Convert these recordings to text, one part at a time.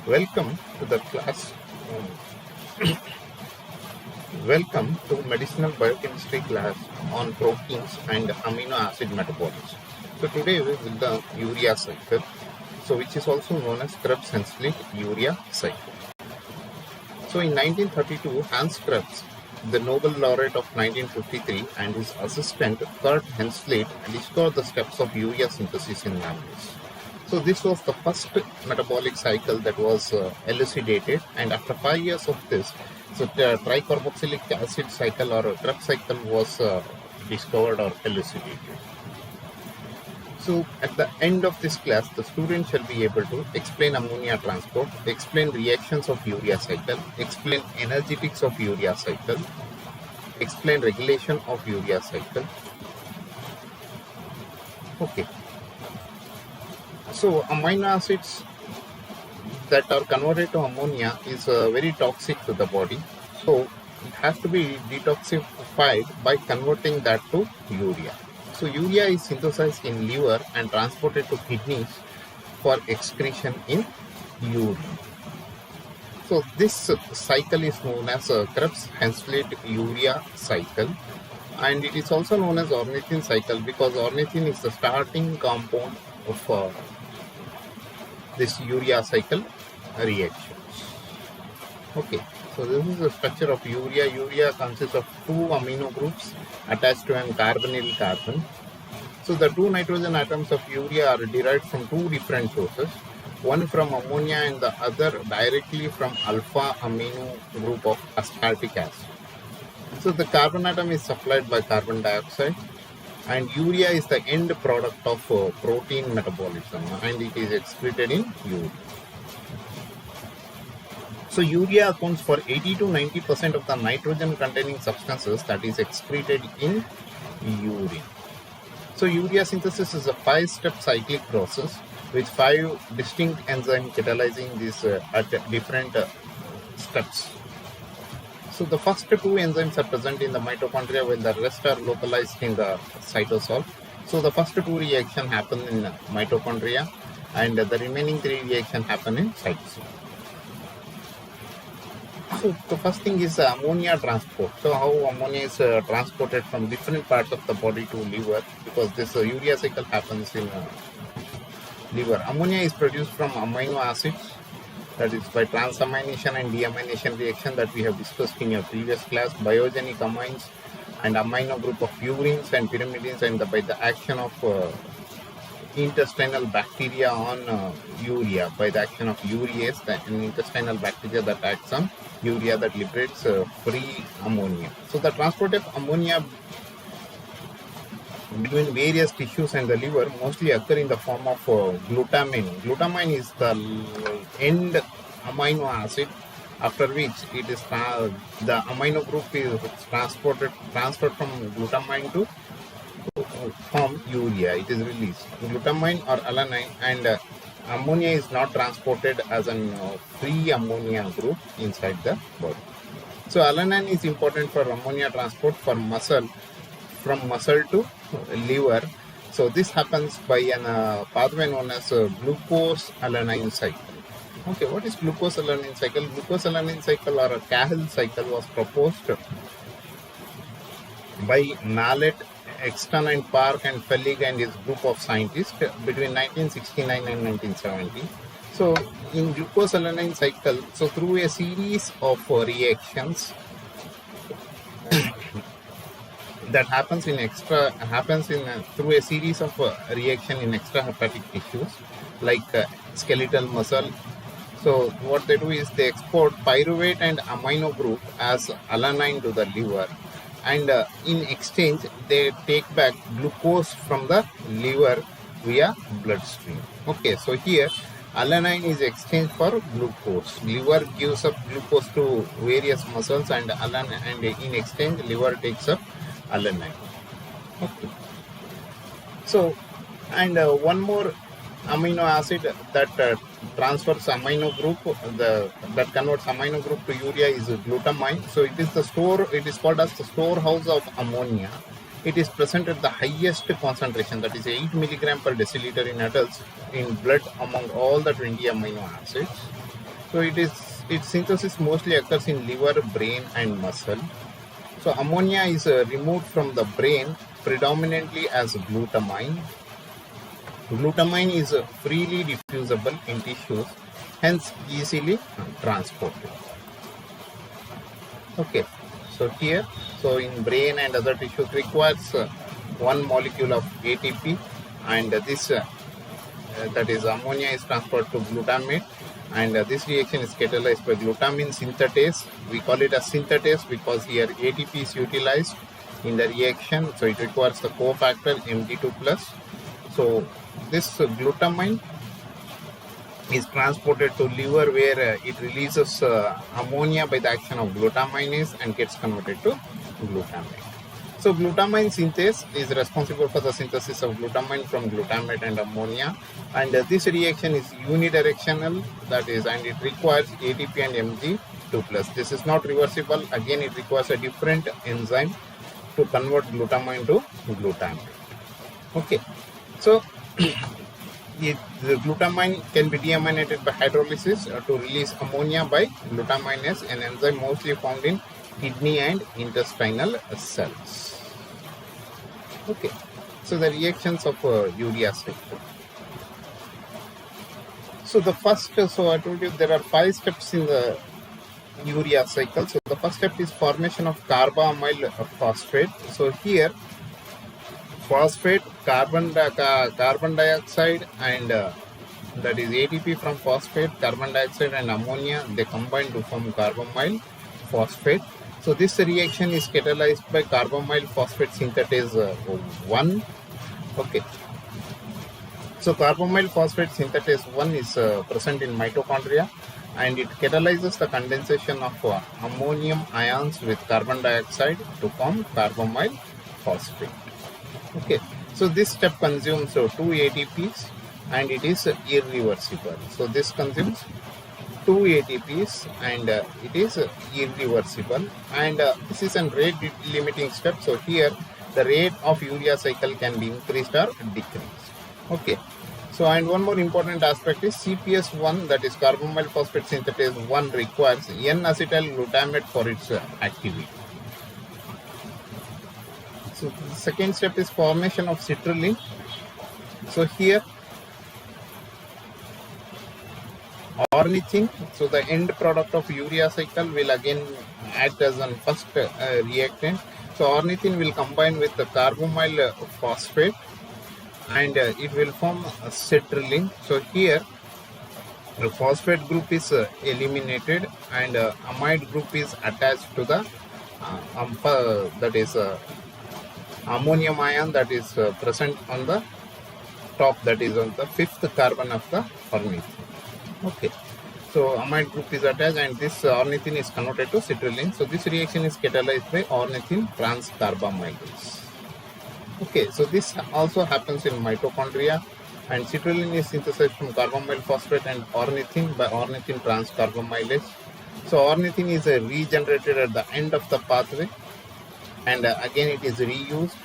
Welcome to the class. Welcome to medicinal biochemistry class on proteins and amino acid metabolism. So today we will the urea cycle, which is also known as Krebs-Henschel urea cycle. So in 1932, Hans Krebs, the Nobel laureate of 1953, and his assistant Kurt Henschel discovered the steps of urea synthesis in mammals. So this was the first metabolic cycle that was elucidated, and after 5 years of this, the tricarboxylic acid cycle or Krebs cycle was discovered or elucidated. So at the end of this class, the student shall be able to explain ammonia transport, explain reactions of urea cycle, explain energetics of urea cycle, explain regulation of urea cycle. Okay. So amino acids that are converted to ammonia is very toxic to the body. So it has to be detoxified by converting that to urea. So urea is synthesized in liver and transported to kidneys for excretion in urine. So this cycle is known as Krebs-Henschel urea cycle, and it is also known as ornithine cycle because ornithine is the starting compound of this urea cycle reactions. Okay, so this is the structure of urea. Urea consists of two amino groups attached to a carbonyl carbon. So the two nitrogen atoms of urea are derived from two different sources, one from ammonia and the other directly from alpha amino group of aspartic acid. So the carbon atom is supplied by carbon dioxide, and urea is the end product of protein metabolism, and it is excreted in urine. So urea accounts for 80 to 90% of the nitrogen containing substances that is excreted in urine. So urea synthesis is a 5-step cyclic process with 5 distinct enzymes catalyzing this at different steps. So the first 2 enzymes are present in the mitochondria while the rest are localized in the cytosol. So the first 2 reactions happen in mitochondria and the remaining 3 reactions happen in cytosol. So the first thing is ammonia transport. So how ammonia is transported from different parts of the body to liver, because this urea cycle happens in liver. Ammonia is produced from amino acids, that is by transamination and deamination reaction that we have discussed in your previous class, biogenic amines and amino group of purines and pyrimidines, and by the action of intestinal bacteria on urea, by the action of urease, an intestinal bacteria that acts on urea that liberates free ammonia. So the transport of ammonia between various tissues and the liver mostly occur in the form of glutamine. Glutamine is the end amino acid, after which it is the amino group is transferred from glutamine to form urea. It is released glutamine or alanine, and ammonia is not transported as a free ammonia group inside the body. So alanine is important for ammonia transport for muscle, from muscle to liver. So this happens by a pathway known as glucose-alanine cycle. Okay, what is glucose-alanine cycle? Glucose-alanine cycle or a Cahill cycle was proposed by Mallet, Exton and Park and Fellig and his group of scientists between 1969 and 1970. So in glucose-alanine cycle, so through a series of reactions that happens through a series of reaction in extrahepatic tissues like skeletal muscle. So what they do is they export pyruvate and amino group as alanine to the liver, and in exchange they take back glucose from the liver via bloodstream. Okay, so here alanine is exchanged for glucose. Liver gives up glucose to various muscles, and in exchange liver takes up alanine. Okay. So, and one more amino acid that transfers amino group, that converts amino group to urea is glutamine. So it is called as the storehouse of ammonia. it is present at the highest concentration, that is 8 milligram per deciliter in adults in blood among all the 20 amino acids. So its synthesis mostly occurs in liver, brain and muscle. So ammonia is removed from the brain predominantly as glutamine. Glutamine is freely diffusible in tissues, hence easily transported. Okay, so here, so in brain and other tissues requires one molecule of ATP, and this that is ammonia is transferred to glutamate, and this reaction is catalyzed by glutamine synthetase. We call it a synthetase because here ATP is utilized in the reaction, so it requires the cofactor Mg2+. So this glutamine is transported to liver where it releases ammonia by the action of glutaminase and gets converted to glutamate. So glutamine synthase is responsible for the synthesis of glutamine from glutamate and ammonia, and this reaction is unidirectional, that is, and it requires ATP and Mg2+. This is not reversible. Again, it requires a different enzyme to convert glutamine to glutamate. Okay, so the glutamine can be deaminated by hydrolysis to release ammonia by glutaminase, an enzyme mostly found in kidney and intestinal cells. Okay, so the reactions of urea cycle. So the first, so I told you there are 5 steps in the urea cycle. So the first step is formation of carbamyl phosphate. So here phosphate, carbon dioxide and that is ATP from phosphate, carbon dioxide and ammonia, they combine to form carbamyl phosphate. So this reaction is catalyzed by carbamyl phosphate synthetase 1. Okay. So carbamyl phosphate synthetase 1 is present in mitochondria, and it catalyzes the condensation of ammonium ions with carbon dioxide to form carbamyl phosphate. Okay, so this step consumes 2 ATPs and it is irreversible. So this consumes 2 ATPs and it is irreversible, and this is a rate limiting step. So here the rate of urea cycle can be increased or decreased. Okay, so and one more important aspect is CPS1, that is carbamyl phosphate synthetase 1, requires N-acetyl glutamate for its activity. So the second step is formation of citrulline. So here ornithine, so the end product of urea cycle will again act as a first reactant. So ornithine will combine with the carbamyl phosphate and it will form citrulline. So here the phosphate group is eliminated and amide group is attached to the that is ammonium ion that is present on the top, that is on the 5th carbon of the ornithine. Okay, so amide group is attached and this ornithine is converted to citrulline. So this reaction is catalyzed by ornithine transcarbamylase. Okay, so this also happens in mitochondria, and citrulline is synthesized from carbamyl phosphate and ornithine by ornithine transcarbamylase. So ornithine is regenerated at the end of the pathway, and again it is reused,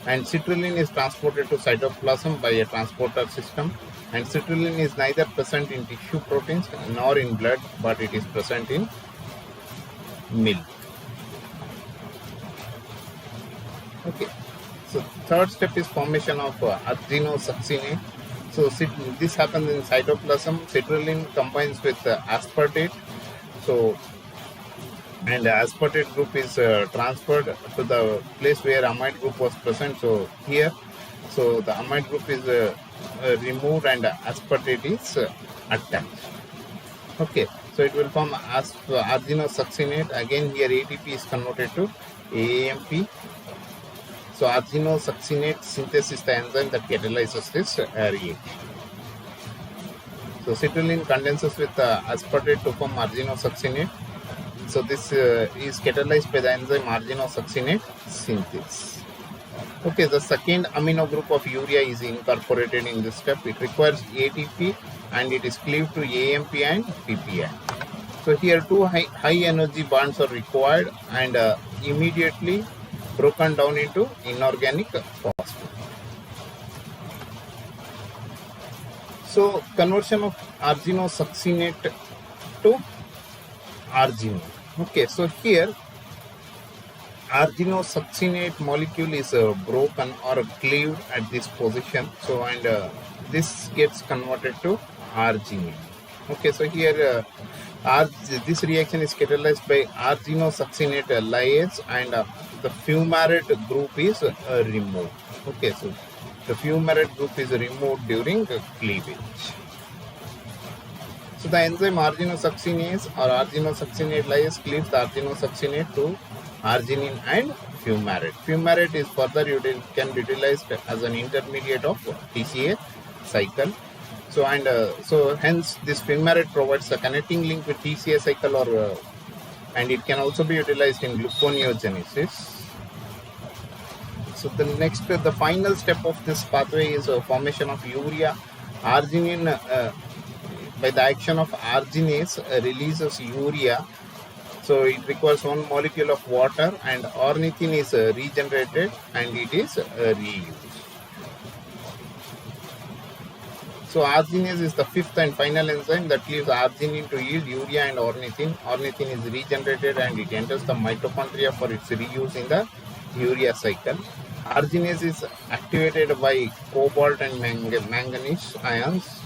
and citrulline is transported to cytoplasm by a transporter system, and citrulline is neither present in tissue proteins nor in blood, but it is present in milk. Okay, so third step is formation of adenosine. So this happens in cytoplasm. Citrulline combines with aspartate. So and aspartate group is transferred to the place where amide group was present. So here, so the amide group is removed and aspartate is attached. Okay, so it will form adenosine. Again here ATP is converted to AMP. So adenosine synthesis is the enzyme that catalyzes this reaction. So citrulline condenses with aspartate to form adenosine. So this is catalyzed by the enzyme adenosine synthase. Okay, the second amino group of urea is incorporated in this step. It requires ATP and it is cleaved to AMP and PPI. So here 2 high energy bonds are required, and immediately broken down into inorganic phosphate. So conversion of arginosuccinate to arginine. Okay, so here arginosuccinate molecule is broken or cleaved at this position. So and this gets converted to arginine. Okay, so here this reaction is catalyzed by arginosuccinate lyase, and the fumarate group is removed. Okay, so the fumarate group is removed during cleavage. So the enzyme arginosuccinase or arginosuccinate lyase cleaves the arginosuccinate to arginine and fumarate. Fumarate is further can be utilized as an intermediate of TCA cycle. So and so hence this fumarate provides a connecting link with TCA cycle, or and it can also be utilized in gluconeogenesis. So the next, the final step of this pathway is formation of urea. Arginine by the action of arginase releases urea. So it requires one molecule of water, and ornithine is regenerated and it is reused. So arginase is the fifth and final enzyme that leaves arginine to yield urea and ornithine. Ornithine is regenerated and it enters the mitochondria for its reuse in the urea cycle. Arginase is activated by cobalt and manganese ions.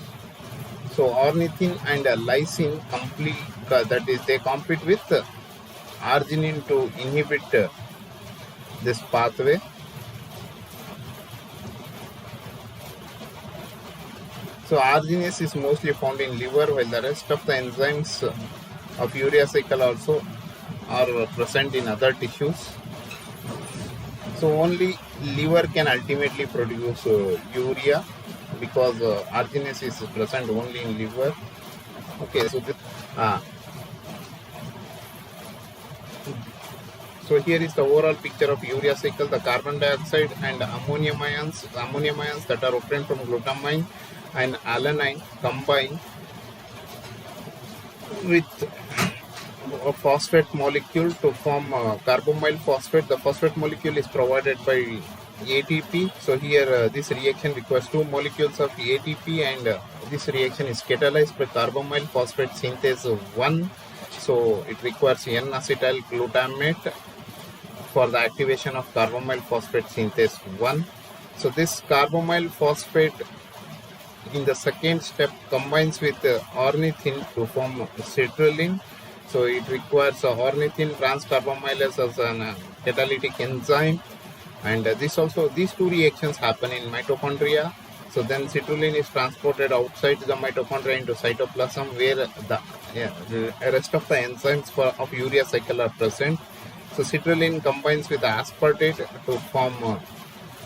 So ornithine and lysine they compete with arginine to inhibit this pathway. So arginase is mostly found in liver, while the rest of the enzymes of urea cycle also are present in other tissues. So only liver can ultimately produce urea, because arginase is present only in liver. Okay, so this, so here is the overall picture of urea cycle. The carbon dioxide and ammonium ions that are obtained from glutamine and alanine combine with a phosphate molecule to form carbamyl phosphate. The phosphate molecule is provided by ATP. So here this reaction requires two molecules of ATP, and this reaction is catalyzed by carbamyl phosphate synthase 1. So it requires N-acetyl glutamate for the activation of carbamyl phosphate synthase 1. So this carbamyl phosphate in the second step combines with ornithine to form citrulline. So it requires ornithine transcarbamylase as a catalytic enzyme, and these two reactions happen in mitochondria. So then citrulline is transported outside the mitochondria into cytoplasm, where the rest of the enzymes of urea cycle are present. So citrulline combines with aspartate to form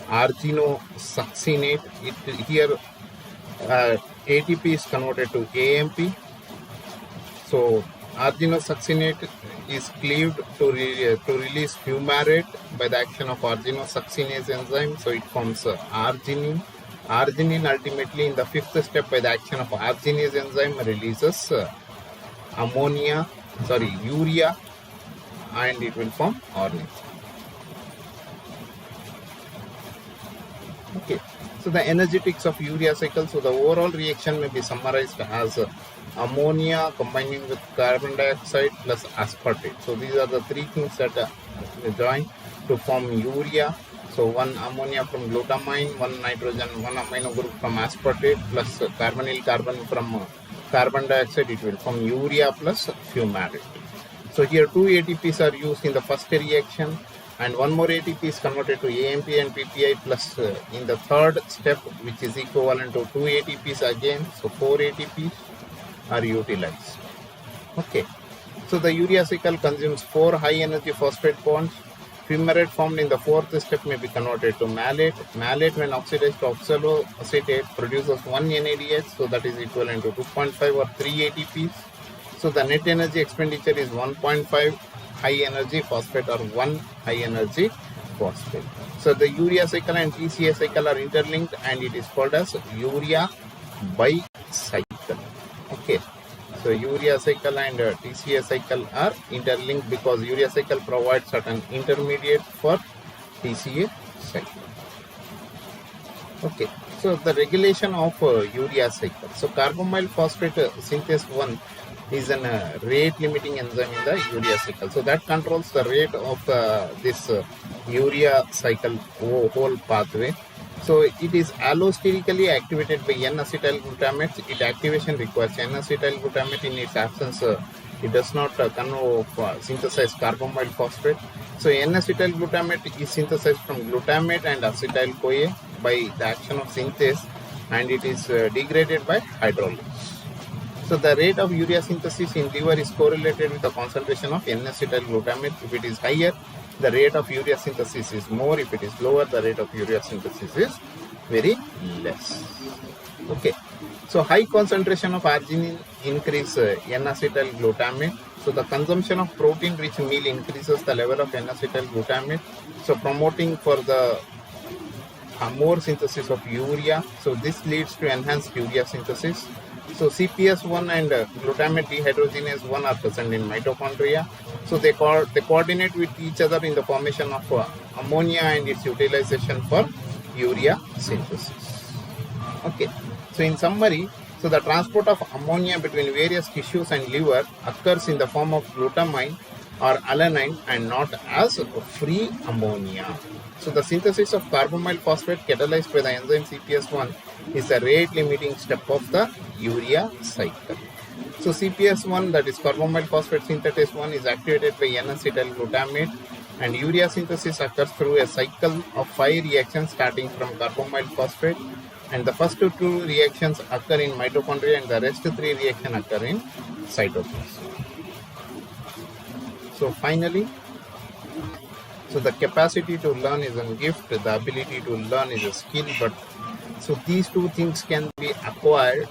arginosuccinate. Here ATP is converted to AMP. So arginosuccinate is cleaved to release fumarate by the action of arginosuccinase enzyme. So it forms arginine. Arginine ultimately in the fifth step by the action of arginase enzyme releases urea, and it will form ornithine. Okay, so the energetics of urea cycle. So the overall reaction may be summarized as ammonia combining with carbon dioxide plus aspartate. So these are the three things that join to form urea. So one ammonia from glutamine, one nitrogen, one amino group from aspartate, plus carbonyl carbon from carbon dioxide, it will form urea plus fumarate. So here two ATPs are used in the first reaction, and one more ATP is converted to AMP and PPI plus in the third step, which is equivalent to two ATPs again. So 4 ATPs are utilized. Okay, so the urea cycle consumes 4 high energy phosphate bonds. Fumarate formed in the fourth step may be converted to malate. Malate, when oxidized to oxaloacetate, produces 1 NADH, so that is equivalent to 2.5 or 3 ATPs. So the net energy expenditure is 1.5 high energy phosphate or 1 high energy phosphate. So the urea cycle and TCA cycle are interlinked, and it is called as urea bicycle. Okay, so urea cycle and TCA cycle are interlinked because urea cycle provides certain intermediate for TCA cycle. Okay, so the regulation of urea cycle. So carbamyl phosphate synthase 1 is an rate limiting enzyme in the urea cycle. So that controls the rate of this urea cycle whole pathway. So it is allosterically activated by N-acetyl glutamate. Its activation requires N-acetyl glutamate. In its absence, it does not synthesize carbamyl phosphate. So N-acetyl glutamate is synthesized from glutamate and acetyl-CoA by the action of synthase, and it is degraded by hydrolysis. So the rate of urea synthesis in liver is correlated with the concentration of N-acetyl glutamate. If it is higher, the rate of urea synthesis is more. If it is lower, the rate of urea synthesis is very less. Okay. So high concentration of arginine increase N-acetyl glutamate. So the consumption of protein-rich meal increases the level of N-acetyl glutamate. So promoting for the more synthesis of urea. So this leads to enhanced urea synthesis. So CPS1 and glutamate dehydrogenase 1 are present in mitochondria. So they coordinate with each other in the formation of ammonia and its utilization for urea synthesis. Okay. So in summary, so the transport of ammonia between various tissues and liver occurs in the form of glutamine or alanine and not as free ammonia. So the synthesis of carbamyl phosphate catalyzed by the enzyme CPS1 is the rate limiting step of the urea cycle. So CPS1, that is carbamyl phosphate synthetase 1, is activated by N-acetyl glutamate, and urea synthesis occurs through a cycle of 5 reactions starting from carbamyl phosphate, and the first 2 reactions occur in mitochondria and the rest 3 reactions occur in cytoplasm. So finally, so the capacity to learn is a gift, the ability to learn is a skill, but so these 2 things can be acquired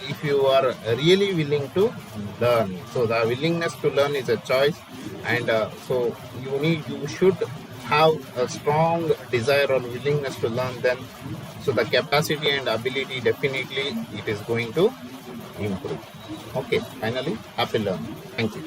if you are really willing to learn. So the willingness to learn is a choice, and so you should have a strong desire or willingness to learn. Then so the capacity and ability, definitely it is going to improve. Okay, finally, happy learning. Thank you.